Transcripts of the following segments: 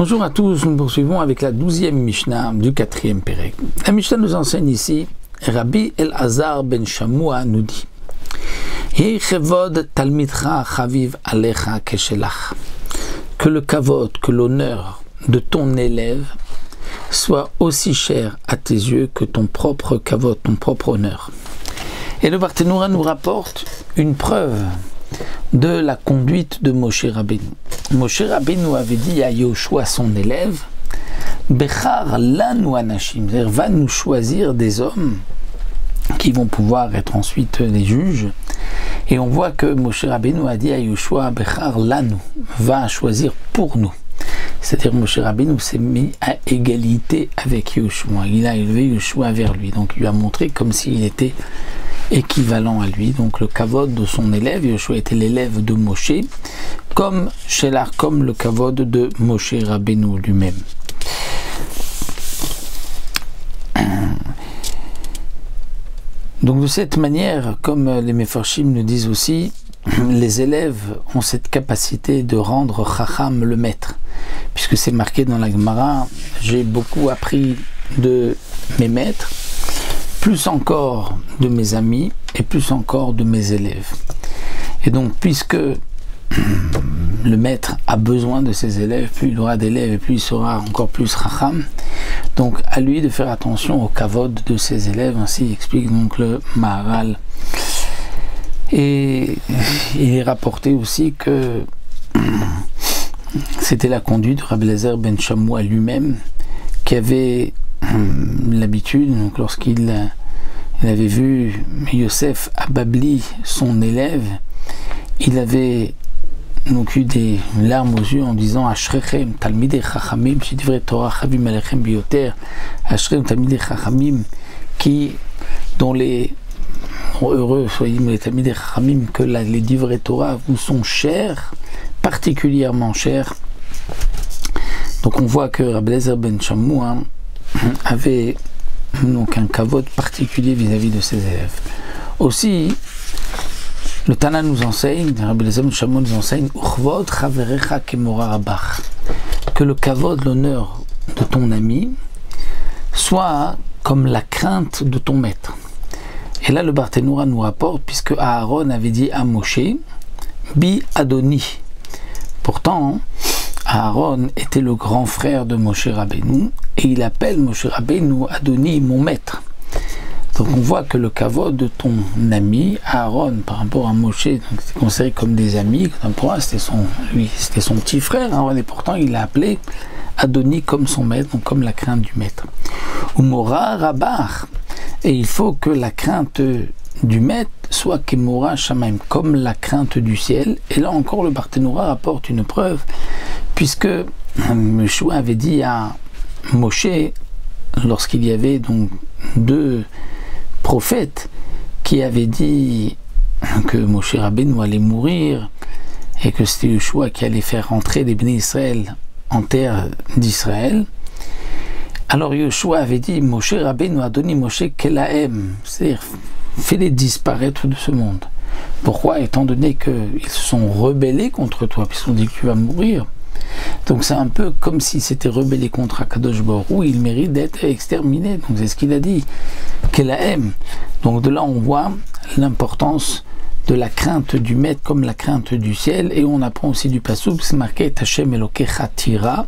Bonjour à tous, nous poursuivons avec la 12e Mishnah du 4e Pérec. La Mishnah nous enseigne ici, Rabbi Elazar ben Shamoua nous dit que le kavod, que l'honneur de ton élève soit aussi cher à tes yeux que ton propre kavod, ton propre honneur. Et le Barthénoura nous rapporte une preuve de la conduite de Moshe Rabbeinu. Moshe Rabbeinu avait dit à Yoshua, son élève, Bechar lanu anashim, c'est-à-dire va nous choisir des hommes qui vont pouvoir être ensuite des juges. Et on voit que Moshe Rabbeinu a dit à Yoshua, Bechar lanu, va choisir pour nous. C'est-à-dire Moshe Rabbeinu s'est mis à égalité avec Yoshua. Il a élevé Yoshua vers lui. Donc il lui a montré comme s'il était équivalent à lui. Donc le kavod de son élève, Yoshua était l'élève de Moshe, comme Shelar, comme le kavod de Moshe Rabbeinu lui-même. Donc de cette manière, comme les Mefarshim nous disent aussi, les élèves ont cette capacité de rendre Chacham le maître, puisque c'est marqué dans la Gemara, j'ai beaucoup appris de mes maîtres, plus encore de mes amis et plus encore de mes élèves. Et donc puisque le maître a besoin de ses élèves, plus il aura d'élèves et plus il sera encore plus Chacham, donc à lui de faire attention au kavod de ses élèves, ainsi explique donc le Maharal. Et il est rapporté aussi que c'était la conduite de Rabbi Elazar ben Shamoua lui-même qui avait l'habitude, donc lorsqu'il avait vu Yosef Ababli, son élève, il avait donc eu des larmes aux yeux en disant Ashrechem talmidei chachamim shedivrei Torah chavim alechem biyoter, Ashrechem talmidei chachamim, qui dont les heureux soyez les talmidei chachamim, que les divrei Torah vous sont chers, particulièrement chers. Donc on voit que Rabbi Elazar ben Shamoua avait donc un kavod particulier vis-à-vis de ses élèves. Aussi, le Tana nous enseigne, Rabbi Elazar ben Shamoua nous enseigne, que le kavod, l'honneur de ton ami, soit comme la crainte de ton maître. Et là, le Barthénoura nous rapporte, puisque Aaron avait dit à Moshe, Bi Adoni. Pourtant, Aaron était le grand frère de Moshe Rabbeinu et il appelle Moshe Rabbeinu Adoni, mon maître. Donc on voit que le kavod de ton ami Aaron par rapport à Moshe, c'est considéré comme des amis, c'était son petit frère Aaron, et pourtant il l'a appelé Adoni comme son maître, donc comme la crainte du maître. Umora Rabar, et il faut que la crainte du maître soit Kemora Shamaim, comme la crainte du ciel. Et là encore le Barthénoura rapporte une preuve, puisque Yoshua avait dit à Moshe, lorsqu'il y avait donc deux prophètes qui avaient dit que Moshe Rabbeinu allait mourir et que c'était Yoshua qui allait faire rentrer les Bnei Israël en terre d'Israël. Alors Yoshua avait dit, Moshe Rabbeinu a donné Moshe Kelahem, c'est-à-dire fais-les disparaître de ce monde. Pourquoi? Étant donné qu'ils se sont rebellés contre toi, puisqu'on dit que tu vas mourir. Donc c'est un peu comme s'ils s'étaient rebellés contre Akadosh Baruch Hu, ils méritent d'être exterminés. Donc c'est ce qu'il a dit, Kelahem. Donc de là on voit l'importance de la crainte du maître comme la crainte du ciel. Et on apprend aussi du passouk, c'est marqué Hashem Elokecha Tira,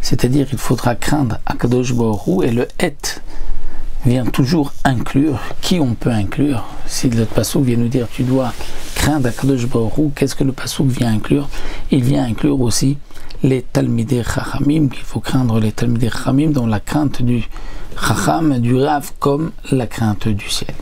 c'est-à-dire il faudra craindre Akadosh Baruch Hu, et le et vient toujours inclure qui on peut inclure. Si le passouk vient nous dire tu dois craindre Akadosh Baruch Hu, qu'est-ce que le passouk vient inclure? Il vient inclure aussi les talmidei chachamim, qu'il faut craindre les talmidei chachamim, dont la crainte du chacham, du rav, comme la crainte du ciel.